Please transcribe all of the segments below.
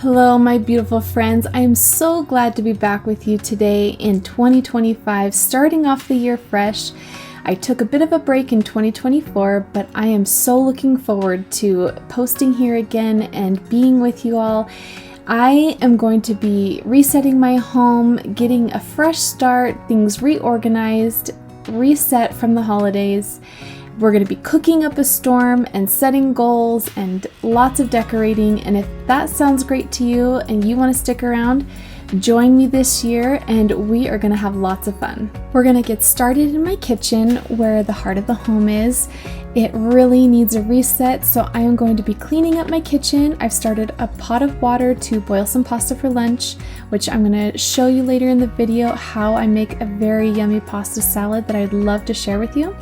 Hello, my beautiful friends. I am so glad to be back with you today in 2025, starting off the year fresh. I took a bit of a break in 2024, but I am so looking forward to posting here again and being with you all. I am going to be resetting my home, getting a fresh start, things reorganized, reset from the holidays. We're going to be cooking up a storm and setting goals and lots of decorating. And if that sounds great to you and you want to stick around, join me this year and we are going to have lots of fun. We're going to get started in my kitchen where the heart of the home is. It really needs a reset, so I am going to be cleaning up my kitchen. I've started a pot of water to boil some pasta for lunch, which I'm going to show you later in the video how I make a very yummy pasta salad that I'd love to share with you.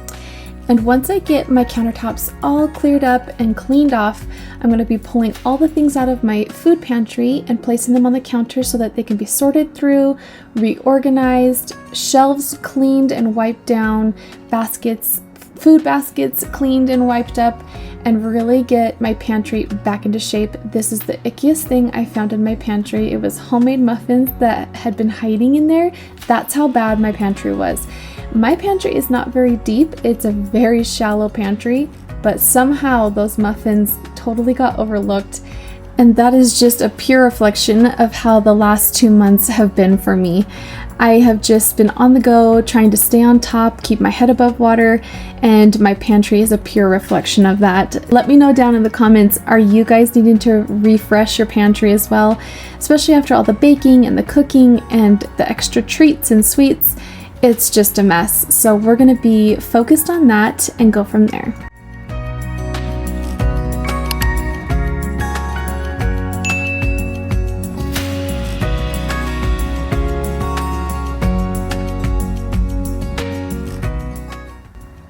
And once I get my countertops all cleared up and cleaned off, I'm going to be pulling all the things out of my food pantry and placing them on the counter so that they can be sorted through, reorganized, shelves cleaned and wiped down, food baskets cleaned and wiped up, and really get my pantry back into shape. This is the ickiest thing I found in my pantry. It was homemade muffins that had been hiding in there. That's how bad my pantry was. My pantry is not very deep, it's a very shallow pantry, but somehow those muffins totally got overlooked, and that is just a pure reflection of how the last 2 months have been for me. I have just been on the go, trying to stay on top, keep my head above water, and my pantry is a pure reflection of that. Let me know down in the comments, are you guys needing to refresh your pantry as well? Especially after all the baking and the cooking and the extra treats and sweets. It's just a mess. So we're going to be focused on that and go from there.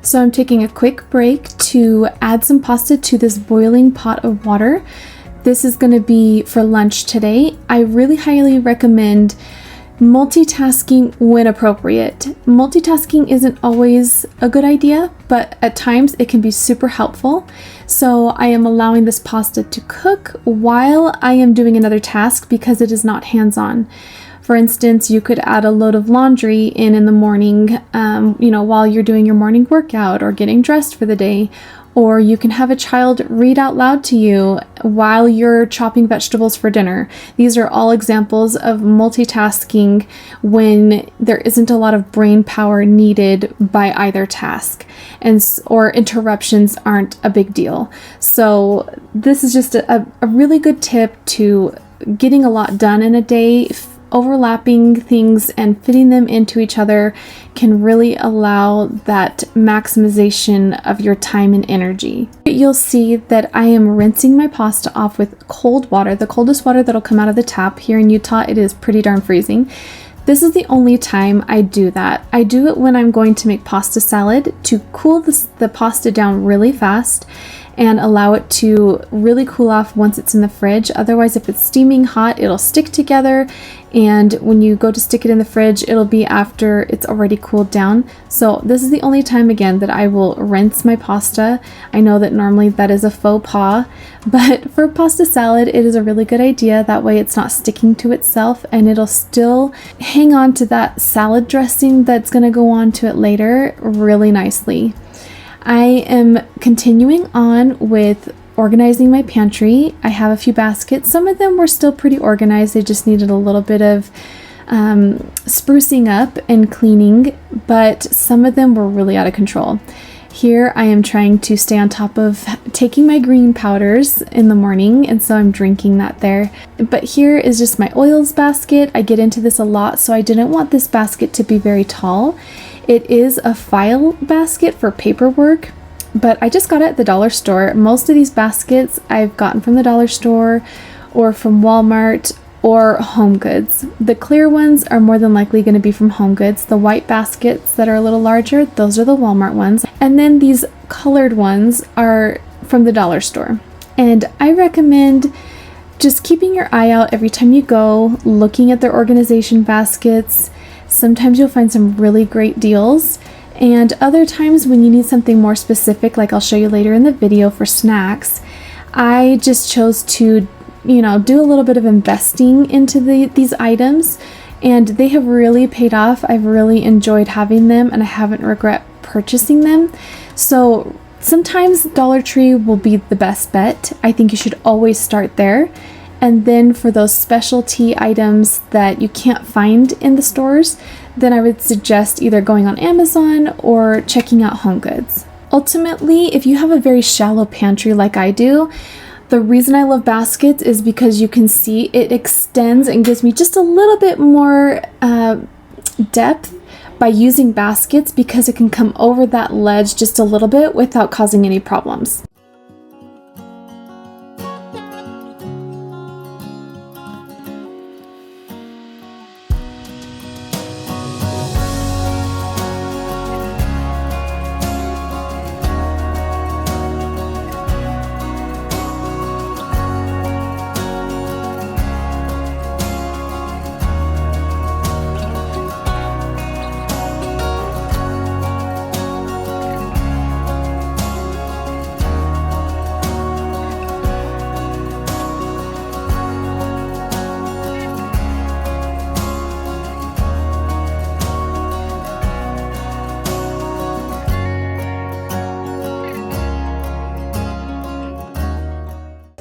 So I'm taking a quick break to add some pasta to this boiling pot of water. This is going to be for lunch today. I really highly recommend multitasking when appropriate. Multitasking isn't always a good idea, but at times it can be super helpful. So I am allowing this pasta to cook while I am doing another task because it is not hands-on. For instance, you could add a load of laundry in the morning, while you're doing your morning workout or getting dressed for the day. Or you can have a child read out loud to you while you're chopping vegetables for dinner. These are all examples of multitasking when there isn't a lot of brain power needed by either task, or interruptions aren't a big deal. So this is just a really good tip to getting a lot done in a day. Overlapping things and fitting them into each other can really allow that maximization of your time and energy. You'll see that I am rinsing my pasta off with cold water, the coldest water that'll come out of the tap. Here in Utah, it is pretty darn freezing. This is the only time I do that. I do it when I'm going to make pasta salad to cool the pasta down really fast and allow it to really cool off once it's in the fridge. Otherwise, if it's steaming hot, it'll stick together, and when you go to stick it in the fridge, it'll be after it's already cooled down. So this is the only time, again, that I will rinse my pasta. I know that normally that is a faux pas, but for pasta salad, it is a really good idea. That way it's not sticking to itself, and it'll still hang on to that salad dressing that's gonna go on to it later really nicely. I am continuing on with organizing my pantry. I have a few baskets. Some of them were still pretty organized. They just needed a little bit of sprucing up and cleaning, but some of them were really out of control. Here I am trying to stay on top of taking my green powders in the morning, and so I'm drinking that there. But here is just my oils basket. I get into this a lot, so I didn't want this basket to be very tall. It is a file basket for paperwork, but I just got it at the dollar store. Most of these baskets I've gotten from the dollar store or from Walmart or Home Goods. The clear ones are more than likely going to be from Home Goods. The white baskets that are a little larger, those are the Walmart ones. And then these colored ones are from the dollar store. And I recommend just keeping your eye out every time you go, looking at their organization baskets. Sometimes you'll find some really great deals, and other times when you need something more specific, like I'll show you later in the video for snacks, I just chose to you know, do a little bit of investing into these items, and they have really paid off. I've really enjoyed having them, and I haven't regret purchasing them. So sometimes Dollar Tree will be the best bet. I think you should always start there. And then for those specialty items that you can't find in the stores, then I would suggest either going on Amazon or checking out HomeGoods. Ultimately, if you have a very shallow pantry like I do, the reason I love baskets is because you can see it extends and gives me just a little bit more depth by using baskets, because it can come over that ledge just a little bit without causing any problems.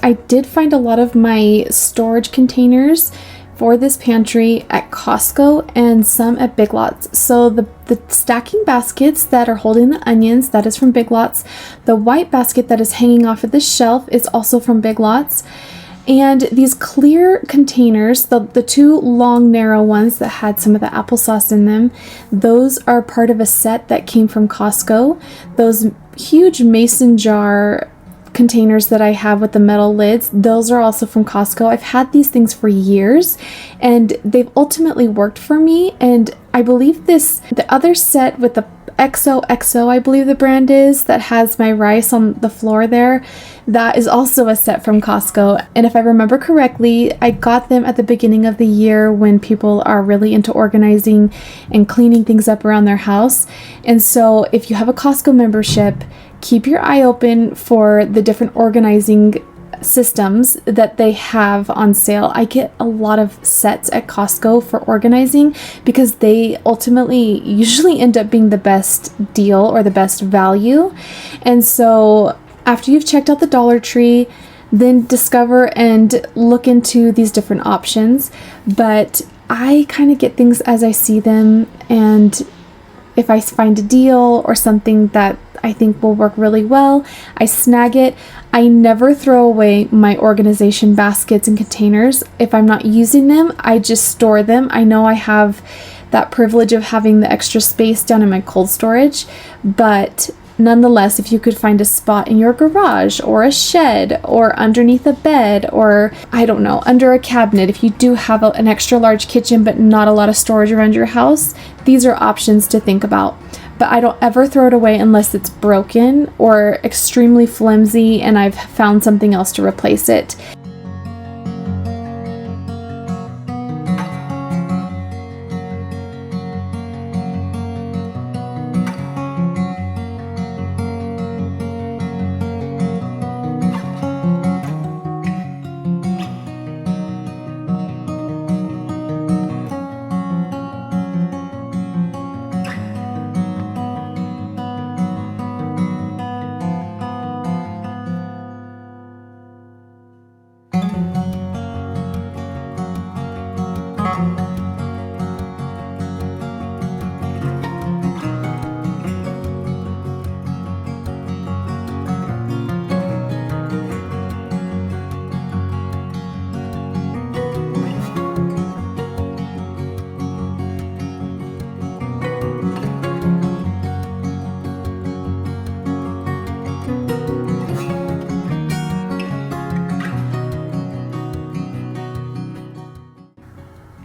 I did find a lot of my storage containers for this pantry at Costco and some at Big Lots. So the stacking baskets that are holding the onions, that is from Big Lots. The white basket that is hanging off of the shelf is also from Big Lots. And these clear containers, the two long narrow ones that had some of the applesauce in them, those are part of a set that came from Costco. Those huge mason jar containers that I have with the metal lids, those are also from Costco. I've had these things for years and they've ultimately worked for me. And I believe the other set with the XOXO, I believe the brand is, that has my rice on the floor there, that is also a set from Costco. And if I remember correctly, I got them at the beginning of the year when people are really into organizing and cleaning things up around their house. And so if you have a Costco membership, keep your eye open for the different organizing systems that they have on sale. I get a lot of sets at Costco for organizing because they ultimately usually end up being the best deal or the best value. And so after you've checked out the Dollar Tree, then discover and look into these different options. But I kind of get things as I see them, and if I find a deal or something that I think will work really well, I snag it. I never throw away my organization baskets and containers. If I'm not using them, I just store them. I know I have that privilege of having the extra space down in my cold storage, but nonetheless, if you could find a spot in your garage or a shed or underneath a bed or, I don't know, under a cabinet, if you do have an extra large kitchen but not a lot of storage around your house, these are options to think about. But I don't ever throw it away unless it's broken or extremely flimsy and I've found something else to replace it.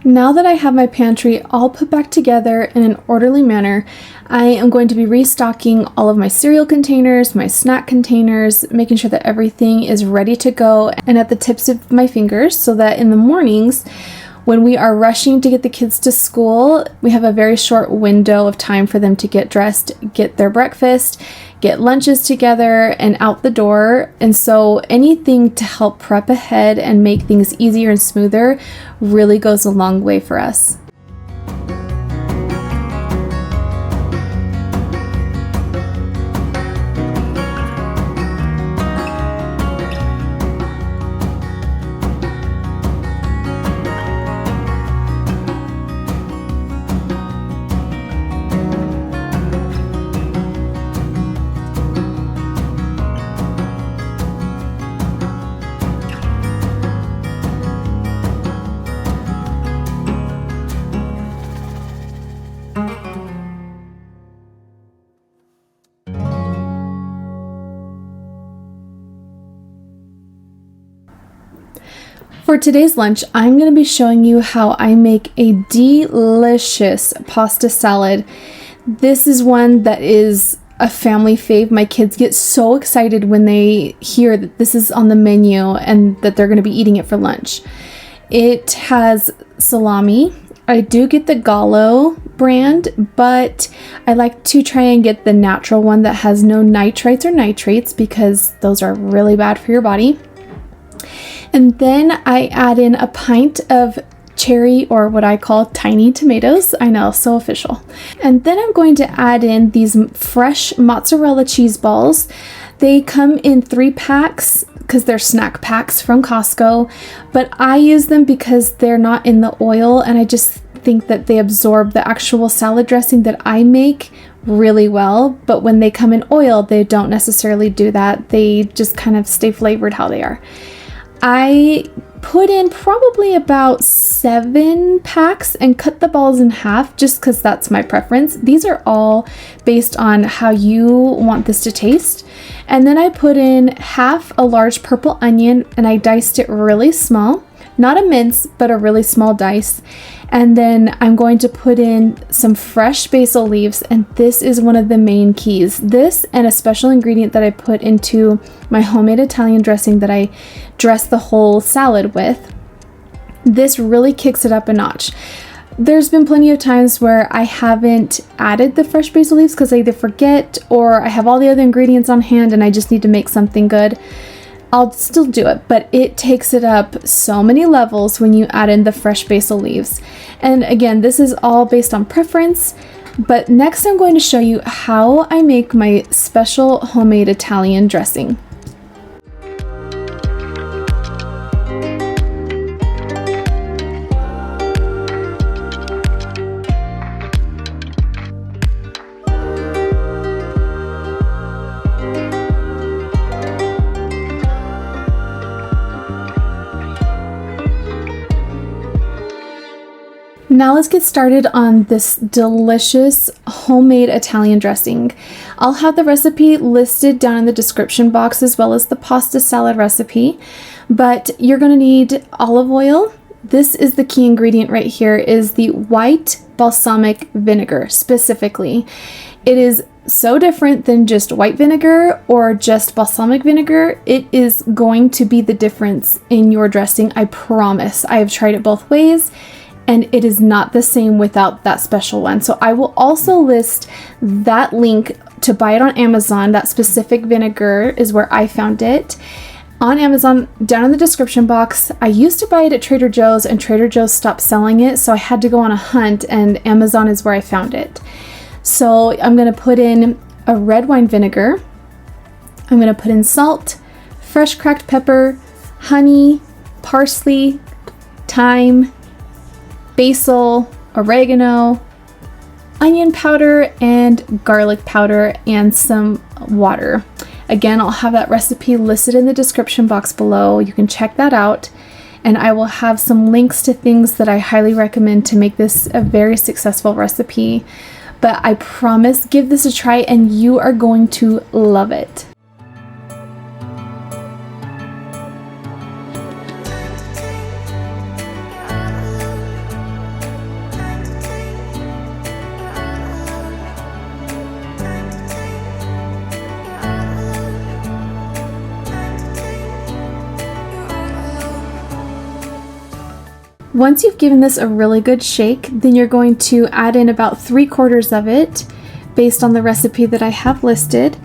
Now that I have my pantry all put back together in an orderly manner, I am going to be restocking all of my cereal containers, my snack containers, making sure that everything is ready to go and at the tips of my fingers so that in the mornings, when we are rushing to get the kids to school, we have a very short window of time for them to get dressed, get their breakfast, get lunches together and out the door. And so anything to help prep ahead and make things easier and smoother really goes a long way for us. For today's lunch, I'm going to be showing you how I make a delicious pasta salad. This is one that is a family fave. My kids get so excited when they hear that this is on the menu and that they're going to be eating it for lunch. It has salami. I do get the Gallo brand, but I like to try and get the natural one that has no nitrites or nitrates because those are really bad for your body. And then I add in a pint of cherry, or what I call tiny tomatoes. I know, so official. And then I'm going to add in these fresh mozzarella cheese balls. They come in 3 packs because they're snack packs from Costco, but I use them because they're not in the oil, and I just think that they absorb the actual salad dressing that I make really well. But when they come in oil, they don't necessarily do that. They just kind of stay flavored how they are. I put in probably about 7 packs and cut the balls in half just because that's my preference. These are all based on how you want this to taste. And then I put in half a large purple onion and I diced it really small. Not a mince, but a really small dice. And then I'm going to put in some fresh basil leaves, and this is one of the main keys. This and a special ingredient that I put into my homemade Italian dressing that I dress the whole salad with. This really kicks it up a notch. There's been plenty of times where I haven't added the fresh basil leaves because I either forget or I have all the other ingredients on hand and I just need to make something good. I'll still do it, but it takes it up so many levels when you add in the fresh basil leaves. And again, this is all based on preference, but next I'm going to show you how I make my special homemade Italian dressing. Now let's get started on this delicious homemade Italian dressing. I'll have the recipe listed down in the description box as well as the pasta salad recipe, but you're going to need olive oil. This is the key ingredient right here, is the white balsamic vinegar specifically. It is so different than just white vinegar or just balsamic vinegar. It is going to be the difference in your dressing, I promise. I have tried it both ways, and it is not the same without that special one. So I will also list that link to buy it on Amazon. That specific vinegar is where I found it on Amazon, down in the description box. I used to buy it at Trader Joe's and Trader Joe's stopped selling it, so I had to go on a hunt, and Amazon is where I found it. So I'm going to put in a red wine vinegar. I'm going to put in salt, fresh cracked pepper, honey, parsley, thyme, basil, oregano, onion powder, and garlic powder, and some water. Again, I'll have that recipe listed in the description box below. You can check that out, and I will have some links to things that I highly recommend to make this a very successful recipe. But I promise, give this a try and you are going to love it. Once you've given this a really good shake, then you're going to add in about 3/4 of it based on the recipe that I have listed.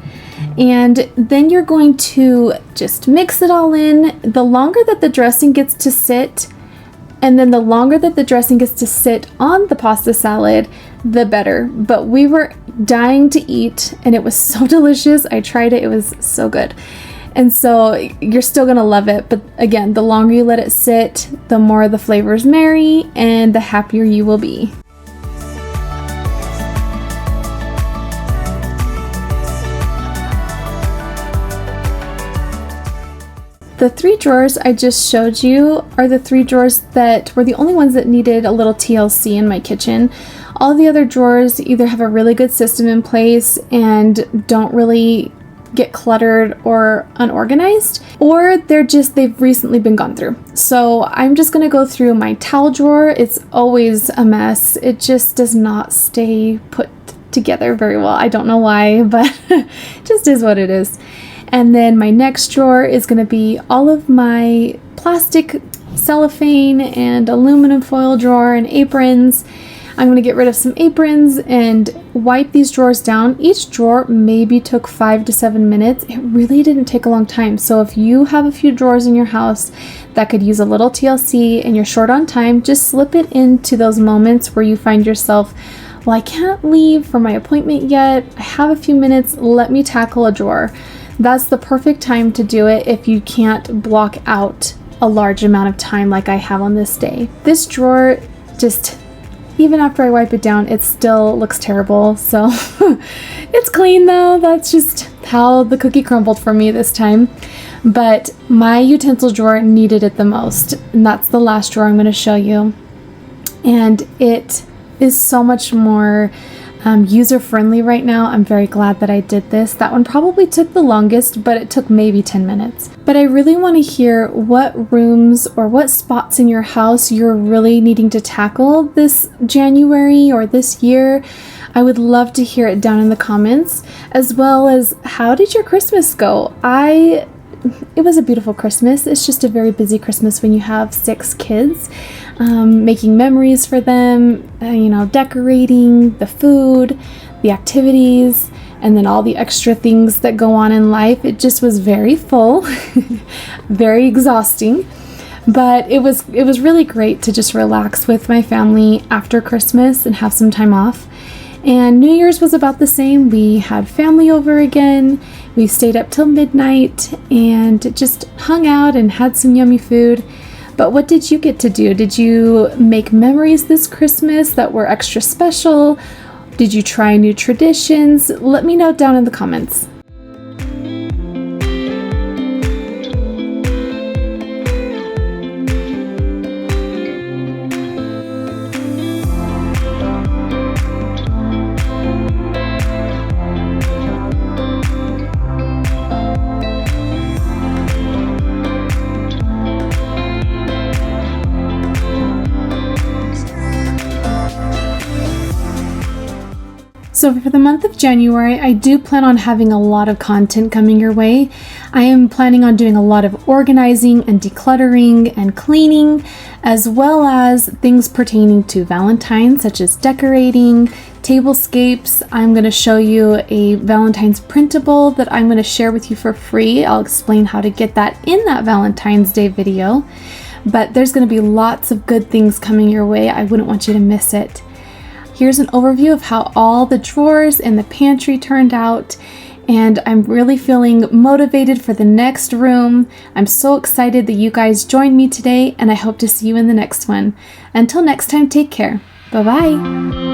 And then you're going to just mix it all in. The longer that the dressing gets to sit, and then the longer that the dressing gets to sit on the pasta salad, the better. But we were dying to eat, and it was so delicious. I tried it, it was so good. And so you're still gonna love it. But again, the longer you let it sit, the more the flavors marry and the happier you will be. The 3 drawers I just showed you are the 3 drawers that were the only ones that needed a little TLC in my kitchen. All the other drawers either have a really good system in place and don't really get cluttered or unorganized, or they've recently been gone through. So I'm just gonna go through my towel drawer. It's always a mess. It just does not stay put together very well. I don't know why, but it just is what it is. And then my next drawer is going to be all of my plastic cellophane and aluminum foil drawer and aprons. I'm going to get rid of some aprons and wipe these drawers down. Each drawer maybe took 5 to 7 minutes. It really didn't take a long time. So if you have a few drawers in your house that could use a little TLC and you're short on time, just slip it into those moments where you find yourself, well, I can't leave for my appointment yet. I have a few minutes. Let me tackle a drawer. That's the perfect time to do it if you can't block out a large amount of time like I have on this day. This drawer, just even after I wipe it down, it still looks terrible. So it's clean though. That's just how the cookie crumbled for me this time. But my utensil drawer needed it the most. And that's the last drawer I'm going to show you. And it is so much more user-friendly right now. I'm very glad that I did this. That one probably took the longest, but it took maybe 10 minutes. But I really want to hear what rooms or what spots in your house you're really needing to tackle this January or this year. I would love to hear it down in the comments, as well as how did your Christmas go? It was a beautiful Christmas. It's just a very busy Christmas when you have 6 kids. Making memories for them, decorating, the food, the activities, and then all the extra things that go on in life. It just was very full, very exhausting, but it was really great to just relax with my family after Christmas and have some time off. And New Year's was about the same. We had family over again. We stayed up till midnight and just hung out and had some yummy food. But what did you get to do? Did you make memories this Christmas that were extra special? Did you try new traditions? Let me know down in the comments. So for the month of January, I do plan on having a lot of content coming your way. I am planning on doing a lot of organizing and decluttering and cleaning, as well as things pertaining to Valentine's, such as decorating, tablescapes. I'm going to show you a Valentine's printable that I'm going to share with you for free. I'll explain how to get that in that Valentine's Day video. But there's going to be lots of good things coming your way. I wouldn't want you to miss it. Here's an overview of how all the drawers in the pantry turned out, and I'm really feeling motivated for the next room. I'm so excited that you guys joined me today, and I hope to see you in the next one. Until next time, take care. Bye-bye.